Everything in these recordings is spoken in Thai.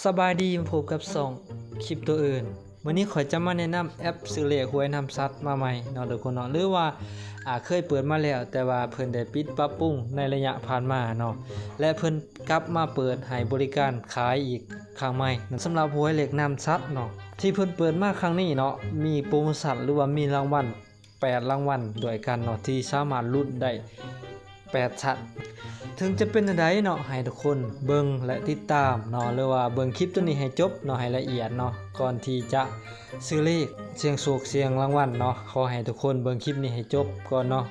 สบายดีพบกับส่องคลิปตัวอื่นวันนี้ข่อยจะมาแนะนำแอปซื้อเลขหวยนำสัตว์มาใหม่เนาะทุกคนเนาะหรือว่าเคยเปิดมาแล้วแต่ว่าเพิ่นได้ปิดปรับปรุงในระยะผ่านมาเนาะและเพิ่นกลับมาเปิดให้บริการขายอีกครั้งใหม่สำหรับหวยเลขนำสัตว์เนาะที่เพิ่นเปิดมาครั้งนี้เนาะมีโปรโมชั่นหรือว่ามีรางวัล8รางวัลด้วยกันเนาะที่สามารถลุ้นได้8ชัดถึงจะเป็นจังไดเนาะให้ทุกคนเบิ่งและติดตามเนาะหรือว่าเบิ่งคลิปตัวนี้ให้จบเนาะให้ละเอียดเนาะก่อนที่จะซื้อเลขเสี่ยงโชคเสี่ยงรางวัลเนาะขอให้ทุกคนเบิ่งคลิปนี้ให้จบก่อนเนาะ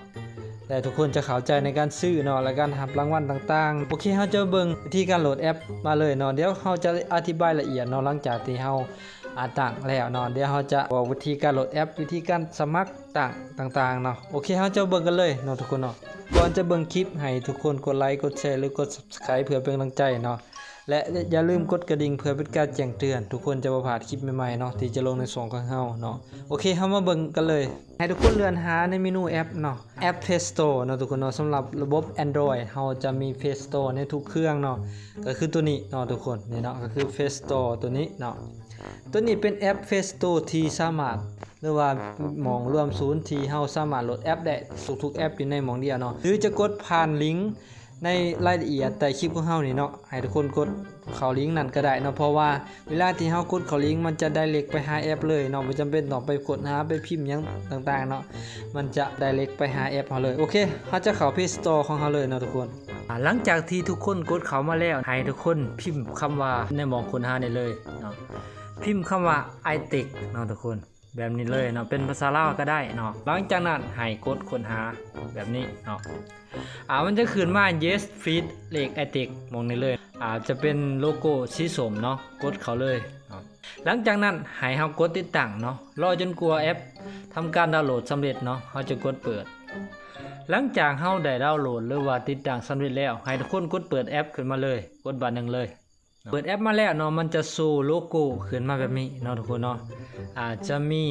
แต่ทุกคนจะเข้าใจในการซื้อเนาะและการรับรางวัลต่างๆโอเคเฮาจะเบิ่งวิธีการโหลดแอปมาเลยเนาะเดี๋ยวเฮาจะอธิบายละเอียดเนาะหลังจากที่เฮาตั้งแล้วเนาะเดี๋ยวเฮาจะบอกวิธีการโหลดแอปวิธีการสมัครต่างๆเนาะโอเคเฮาจะเบิ่งกันเลยเนาะทุกคนเนาะก่อนจะเบิ่งคลิปให้ทุกคนกดไลค์กดแชร์หรือกด Subscribe เพื่อเป็นกำลังใจเนาะและอย่าลืมกดกระดิ่งเพื่อเป็นการแจ้งเตือนทุกคนจะบ่พลาดคลิปใหม่ๆเนาะที่จะลงในช่องของเฮาเนาะโอเคเฮามาเบิ่งกันเลยให้ทุกคนเลื่อนหาในเมนูแอปเนาะแอป Play Store เนาะทุกคนเนาะสำหรับระบบ Android เฮาจะมี Play Store ในทุกเครื่องเนาะก็คือตัวนี้เนาะทุกคนนี่เนาะก็คือ Play Store ตัวนี้เนาะตัวนี้เป็นแอป Play Store ที่สามารถหรือว่าหม่องรวมศูนย์ที่เฮาสามารถโหลดแอปได้ทุกๆแอปอยู่ในหม่องเดียวเนาะหรือจะกดผ่านลิงก์ในรายละเอียดใต้คลิปของเฮานี่เนาะให้ทุกคนกดเข้าลิงก์นั้นก็ได้เนาะเพราะว่าเวลาที่เฮากดเข้าลิงก์มันจะไดเรกไปหาแอปเลยเนาะบ่จำเป็นต้องไปกดหาไปพิมพ์หยังต่างๆเนาะมันจะไดเรกไปหาแอปเฮาเลยโอเคเฮาจะเข้า Play Store ของเฮาเลยเนาะทุกคนหลังจากที่ทุกคนกดเข้ามาแล้วให้ทุกคนพิมพ์คำว่าในหม่องค้นหาได้เลยเนาะพิมพ์คำว่า iTech เนาะทุกคนแบบนี้เลยเนาะเป็นภาษาลาวก็ได้เนาะหลังจากนั้นให้กดค้นหาแบบนี้เนาะมันจะขึ้นมา yes feed เลข iTech มองนี่เลยจะเป็นโลโก้สีส้มเนาะกดเข้าเลยเนาะหลังจากนั้นให้เฮากดติดตั้งเนาะรอจนกว่าแอปทำการดาวน์โหลดสำเร็จเนาะเฮาจะกดเปิดหลังจากเฮาได้ดาวน์โหลดหรือว่าติดตั้งสำเร็จแล้วให้ทุกคนกดเปิดแอปขึ้นมาเลยกดบัตรหนึ่งเลยเปิดแอปมาแล้วเนาะมันจะโชว์โลโก้ขึ้นมาแบบนี้เนาะทุกคนเนาะจะมี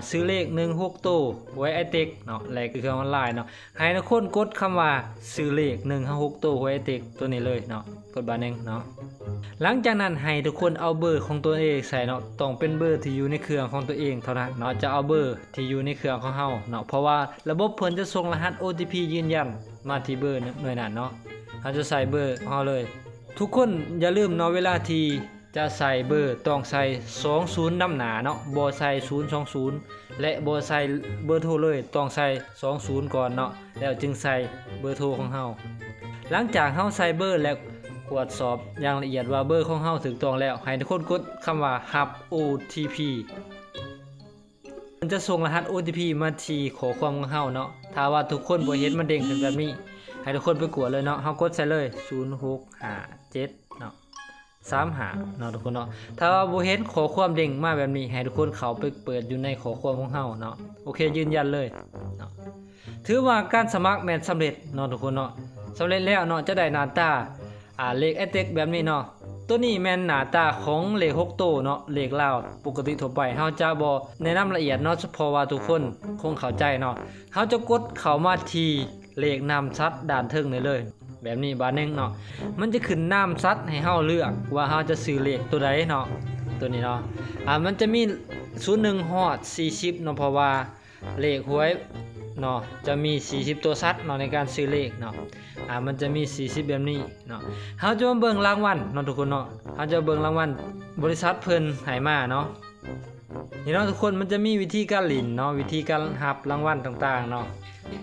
ซื้อเลข16ตู้ไว้iTechเนาะและเครื่องออนไลน์เนาะให้ทุกคนกดคำว่าซื้อเลข156ตู้ไว้iTechตัวนี้เลยเนาะกดบัตรหนึ่งเนาะหลังจากนั้นให้ทุกคนเอาเบอร์ของตัวเองใส่เนาะต้องเป็นเบอร์ที่อยู่ในเครื่องของตัวเองเท่านั้นเนาะจะเอาเบอร์ที่อยู่ในเครื่องของเฮาเนาะเพราะว่าระบบเพิ่นจะส่งรหัส OTP ยืนยันมาที่เบอร์หน่วยนั้นเนาะเฮาจะใส่เบอร์ของเฮาเลยทุกคนอย่าลืมเนาะเวลาที่จะใส่เบอร์ต้องใส่20นำหน้าเนาะบ่ใส่020และบ่ใส่เบอร์โทรเลยต้องใส่20ก่อนเนาะแล้วจึงใส่เบอร์โทรของเฮาหลังจากเฮาใส่เบอร์แล้วตรวจสอบอย่างละเอียดว่าเบอร์ของเฮาถูกต้องแล้วให้ทุกคนกดคำว่ารับ OTP มันจะส่งรหัส OTP มาที่ข้อความของเฮาเนาะถ้าว่าทุกคนบ่เห็นมันเด้งขึ้นแบบนี้ให้ทุกคนไปกดเลยเนาะเฮากดใส่เลย0657เนาะ35เนาะทุกคนเนาะถ้าว่าบ่เห็นข้อความเด้งมาแบบนี้ให้ทุกคนเข้าไปเปิดอยู่ในข้อความของเฮาเนาะโอเคยืนยันเลยเนาะถือว่าการสมัครแม่นสำเร็จเนาะทุกคนเนาะสำเร็จแล้วเนาะจะได้หน้าตาเลข iTech แบบนี้เนาะตัวนี้แม่นหน้าตาของเลข6ตัวเนาะเลขลาวปกติทั่วไปเฮาจะบ่แนะนำละเอียดเนาะเฉพาะว่าทุกคนคงเข้าใจเนาะเฮาจะกดเข้ามาที่เลขนำซัดด้านเทิงนี่เลยแบบนี้บาทนึงเนาะมันจะขึ้นน้ำซัดให้เฮาเลือกว่าเฮาจะซื้อเลขตัวใดเนาะตัวนี้เนาะมันจะมี01ฮอด40เนาะเพราะว่าเลขหวยเนาะจะมี40ตัวซัดเนาะในการซื้อเลขเนาะมันจะมี40แบบนี้เนาะเฮาจะมาเบิ่งรางวัลเนาะทุกคนเนาะเฮาจะเบิ่งรางวัลบริษัทเพิ่นให้มาเนาะนี่เนาะทุกคนมันจะมีวิธีการลิ้นเนาะวิธีการรับรางวัลต่างๆเนาะ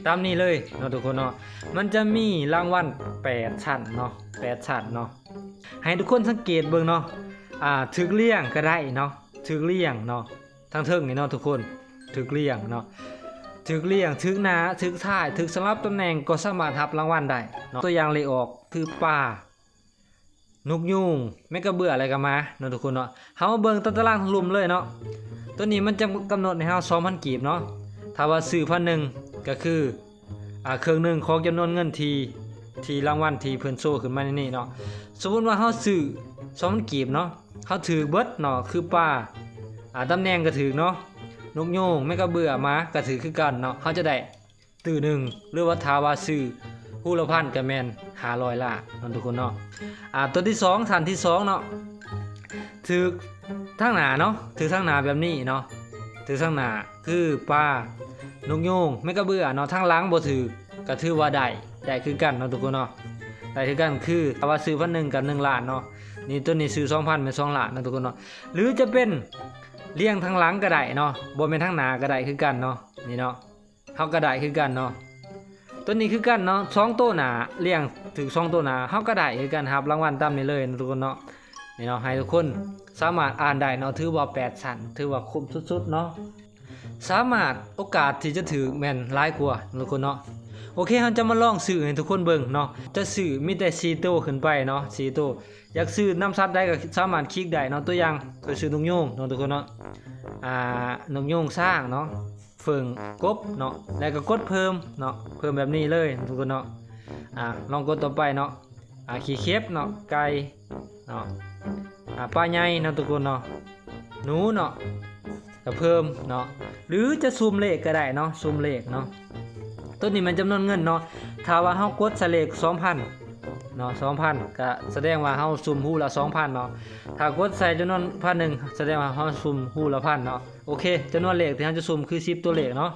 ตามนี้เลยเนาะทุกคนเนาะมันจะมีรางวัล8ชั้นเนาะ8ชั้นเนาะให้ทุกคนสังเกตเบิ่งเนาะถึกเลี่ยงก็ได้เนาะถึกเลี่ยงเนาะทั้งเทิงนี่เนาะทุกคนถึกเลี่ยงเนาะถึกเลี่ยงถึกหน้าถึกท้ายถึกสลับตำแหน่งก็สามารถรับรางวัลได้เนาะตัวอย่างเลขออกคือป่านกยูงแม่กระเบื่ออะไรกันมาเนาะทุกคนเนาะเฮาเบิ่งตารางทั้งลุ่มเลยเนาะตัวนี้มันจะกำหนดให้เฮา 2,000 กีบเนาะถ้าว่าซื้อ1,000ก็คือเครื่องหนึงของจำนวนเงินที่รางวัลที่เพิ่นโชว์ขึ้นมาในนี้เนาะสมมุติว่าเฮาซื้อ2,000 กีบเนาะเฮาถือเบิดเนาะคือป่าตำแหน่งก็ถือเนาะนกยูงแม่กระเบื่อมาก็ถือคือกันเนาะเฮาจะได้ตื้อหนึ่งหรือว่าถ้าว่าซื้อฮู้ละพันก็แม่น500ล้านเนาะทุกคนเนาะตัวที่2ฐานที่2เนาะ ถือทางหน้าเนาะถือทางหน้าแบบนี้เนาะถือทางหน้าคือปลานกยูงไม่กระเบื่อเนาะทางหลังบ่ถือก็ถือว่าได้คือกันเนาะทุกคนเนาะได้คือกันคือถ้าว่าซื้อ1,000กับ1ล้านเนาะนี่ตัวนี้ซื้อ 2,000 เป็น2ล้านเนาะทุกคนเนาะหรือจะเป็นเลี้ยงทางหลังก็ได้เนาะบ่แม่นทางหน้าก็ได้คือกันเนาะนี่เนาะเฮาก็ได้คือกันเนาะตัวนี้คือกันเนาะ2ตัวหน้าเลี้ยงถึง2ตัวหน้าเฮาก็ได้คือกันครับรางวัลตามนี้เลยนะทุกคนเนาะนี่เนาะให้ทุกคนสามารถอ่านได้เนาะถือว่า8ชั้นถือว่าคุ้มสุดๆเนาะสามารถโอกาสที่จะถือแม่นหลายกว่าทุกคนเนาะโอเคเราจะมาลองซื้อให้ทุกคนเบิ่งเนาะจะซื้อมีแต่4ตัวขึ้นไปเนาะ4ตัวอยากซื้อน้ำซัดได้ก็สามารถคลิกได้เนาะตัวอย่างก็ซื้อนกยูงเนาะทุกคนเนาะนกยูงสร้างเนาะเฟิงกบเนาะแล้วก็กดเพิ่มเนาะเพิ่มแบบนี้เลยทุกคนเนาะลองกดต่อไปเนาะขี้เข็บเนาะไก่เนาะปลาใหญ่เนาะทุกคนเนาะหนูเนาะก็เพิ่มเนาะหรือจะซูมเลขก็ได้เนาะซูมเลขเนาะตัวนี้มันจำนวนเงินเนาะถ้าว่าเฮากดใส่เลข 2,000 เนาะ 2,000 ก็แสดงว่าเฮาซุ่มฮู้ละ 2,000 เนาะถ้ากดใส่จำนวน 1,000 แสดงว่าเฮาซุ่มฮู้ละ 1,000 เนาะโอเคจำนวนเลขที่เฮาจะซุ่มคือ10ตัวเลขเนาะ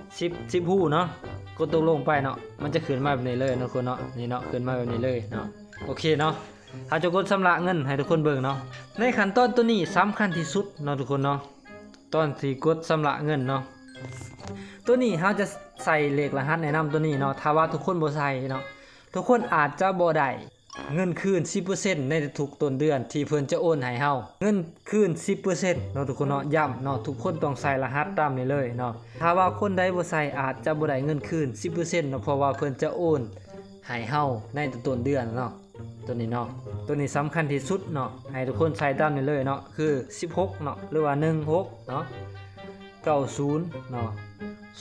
10ฮู้เนาะกดตกลงไปเนาะมันจะขึ้นมาแบบนี้เลยเนาะคนเนาะนี่เนาะขึ้นมาแบบนี้เลยเนาะโอเคเนาะเฮาจะกดชำระเงินให้ทุกคนเบิ่งเนาะในขั้นตอนตัวนี้สำคัญที่สุดเนาะทุกคนเนาะตอนที่กดชำระเงินเนาะตัวนี้เฮาจะใส่เลขรหัสแนะนำตัวนี้เนาะถ้าว่าทุกคนบ่ใส่เนาะทุกคนอาจจะบ่ได้เงินคืน 10% ในทุกต้นเดือนที่เพิ่นจะโอนให้เฮาเงินคืน 10% เนาะทุกคนเนาะย้ำเนาะทุกคนต้องใส่รหัสตามนี้เลยเนาะถ้าว่าคนใดบ่ใส่อาจจะบ่ได้เงินคืน 10% เนาะเพราะว่าเพิ่นจะโอนให้เฮาในต้นเดือนเนาะตัวนี้เนาะตัวนี้สำคัญที่สุดเนาะให้ทุกคนใส่ตามนี้เลยเนาะคือ16เนาะหรือว่า16เนาะ90เนาะ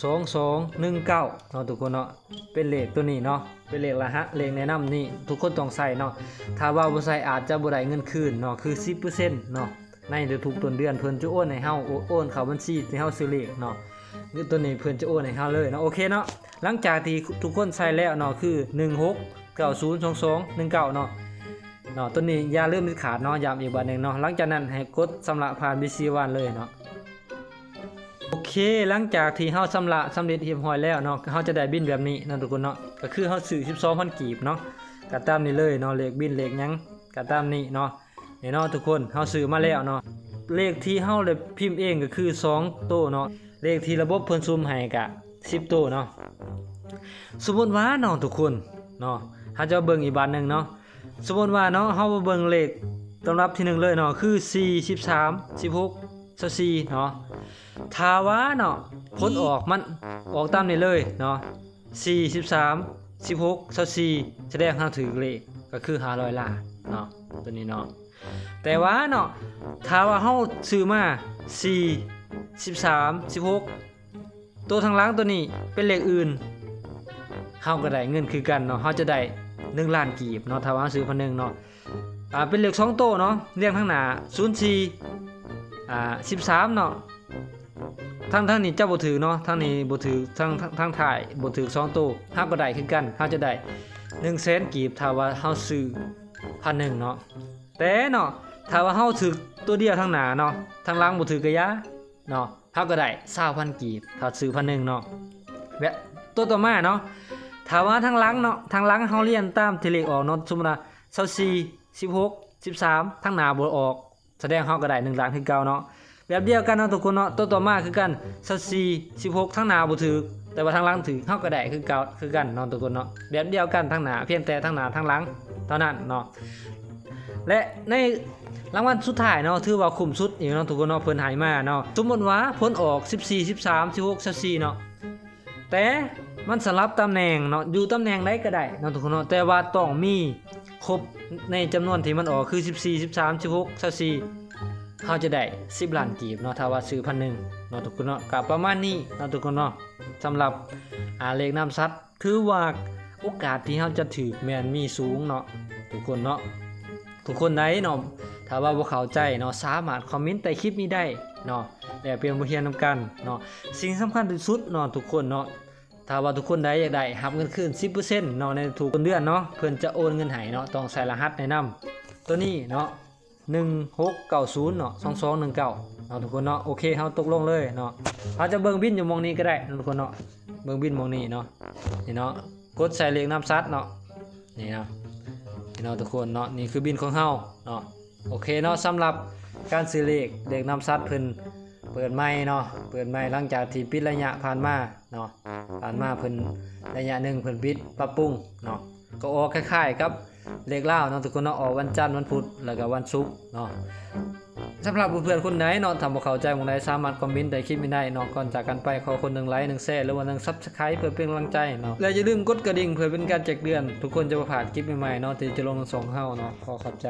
2219เนาะทุกคนเนาะเป็นเลขตัวนี้เนาะเป็นเลขรหัสเลขแนะนำนี่ทุกคนต้องใส่เนาะถ้าว่าบ่ใส่อาจจะบ่ได้เงินคืนเนาะคือ 10% เนาะในทุกต้นเดือนเพิ่นจะโอนให้เฮาโอนเข้าบัญชีที่เฮาซื้อเลขเนาะคือตัวนี้เพิ่นจะโอนให้เฮาเลยเนาะโอเคเนาะหลังจากที่ทุกคนใส่แล้วเนาะคือ16902219เนาะตัวนี้อย่าลืมเด็ดขาดเนาะย้ำอีกบัดนึงเนาะหลังจากนั้นให้กดชำระผ่าน BC One เลยเนาะโอเคหลังจากที่เฮาชำระสำเร็จเรียบร้อยแล้วเนาะเฮาจะได้บินแบบนี้นะทุกคนเนาะก็คือเฮาซื้อ 12,000 กีบเนาะก็ตามนี้เลยเนาะเลขบินเลขหยังก็ตามนี้เนาะนี่เนาะทุกคนเฮาซื้อมาแล้วเนาะเลขที่เฮาได้พิมพ์เองก็คือ2โตเนาะเลขที่ระบบเพิ่นซุ่มให้ก็10โตเนาะสมมุติว่าเนาะทุกคนเนาะเฮาจะเบิ่งอีกบัดนึงเนาะสมมุติว่าเนาะเฮาเบิ่งเลขตำรับที่1เลยเนาะคือ4 13 16 24เนาะถ้าว่าเนาะผลออกมันออกตามนี้เลยเนาะ4 13 16 24แสดงเฮาถือเลขก็คือ500ล้านเนาะตัวนี้เนาะแต่ว่าเนาะถ้าว่าเฮาซื้อมา4 13 16ตัวทางหลังตัวนี้เป็นเลขอื่นเฮาก็ได้เงินคือกันเนาะเฮาจะได้1ล้านกีบเนาะถ้าว่าซื้อ1เนาะเป็นเลข2โตเนาะเรียงข้างหน้า04 13เนาะทั้งนี้เจ้าบ่ถือเนาะทั้งนี้บ่ถือทั้งถ่ายบ่ถือ2โตเฮาก็ได้คือกันเฮาจะได้100,000กีบถ้าว่าเฮาซื้อ1,000เนาะแต่เนาะถ้าว่าเฮาถือตัวเดียวทางหน้าเนาะทางหลังบ่ถือกะยะเนาะเฮาก็ได้20,000กีบถ้าซื้อ1,000เนาะแบบตัวต่อมาเนาะถ้าว่าทางหลังเนาะทางหลังเฮาเรียนตามที่เลขออกเนาะสมมุติว่า24 16 13ทางหน้าบ่ออกแสดงเฮาก็ได้1ล้านคือเก่าเนาะแบบเดียวกันเนาะทุกคนเนาะตัวต่อมาคือกัน24 16ทางหน้าบ่ถือแต่ว่าทางหลังถือเฮาก็ได้คือเก่าคือกันเนาะทุกคนเนาะแบบเดียวกันทางหน้าเพียงแต่ทางหน้าทางหลังเท่านั้นเนาะและในรางวัลสุดท้ายเนาะถือว่าคุ้มสุดอีกเนาะทุกคนเนาะเพิ่นให้มาเนาะสมมุติว่าผลออก14 13 16 14เนาะแต่มันสลับตำแหน่งเนาะอยู่ตำแหน่งใดก็ได้เนาะทุกคนเนาะแต่ว่าต้องมีครบในจำนวนที่มันออกคือ14 13 16 14เฮาจะได้10ล้านกีบเนาะถ้าว่าซื้อ1,000เนาะทุกคนเนาะก็ประมาณนี้เนาะทุกคนเนาะสำหรับเลขนำสัตว์ถือว่าโอกาสที่เฮาจะถือแม่นมีสูงเนาะทุกคนเนาะทุกคนใดเนาะถ้าว่าบ่เข้าใจเนาะสามารถคอมเมนต์ใต้คลิปนี้ได้เนาะแล้วเปลี่ยนบทเรียนนำกันเนาะสิ่งสำคัญที่สุดเนาะทุกคนเนาะถ้าว่าทุกคนใดอยากได้รับเงินคืน 10% เนาะในทุกเดือนเนาะเพิ่นจะโอนเงินให้เนาะต้องใส่รหัสแนะนำตัวนี้เนาะ 1690เนาะ2219เนาะทุกคนเนาะโอเคเฮาตกลงเลยเนาะเฮาจะเบิ่งบินอยู่หมองนี้ก็ได้เนาะทุกคนเนาะเบิ่งบินหมองนี้เนาะนี่เนาะกดใส่เลขน้ำซัดเนาะนี่เนาะนี่เนาะทุกคนเนาะนี่คือบินของเฮาเนาะโอเคเนาะสำหรับการซื้อเลขน้ำซัดเพิ่นเปิดใหม่เนาะเปิดใหม่หลังจากที่ปิดระยะผ่านมาเนาะผ่านมาเพิ่นระยะหนึ่งเพิ่นปิดปรับปรุงเนาะก็ออกคล้ายๆกับเลขลาวเนาะทุกคนเนาะออกวันจันทร์วันพุธแล้วก็วันศุกร์เนาะสำหรับเพื่อนๆคนไหนเนาะถ้าบ่เข้าใจหม่องใดสามารถคอมเมนต์ใต้คลิปนี้ได้เนาะก่อนจากกันไปขอคน1ไลค์1แชร์หรือว่า1 Subscribe เพื่อเป็นกำลังใจเนาะและอย่าลืมกดกระดิ่งเพื่อเป็นการแจ้งเตือนทุกคนจะบ่พลาดคลิปใหม่ๆเนาะที่จะลงทั้งสองเฮาเนาะขอขอบใจ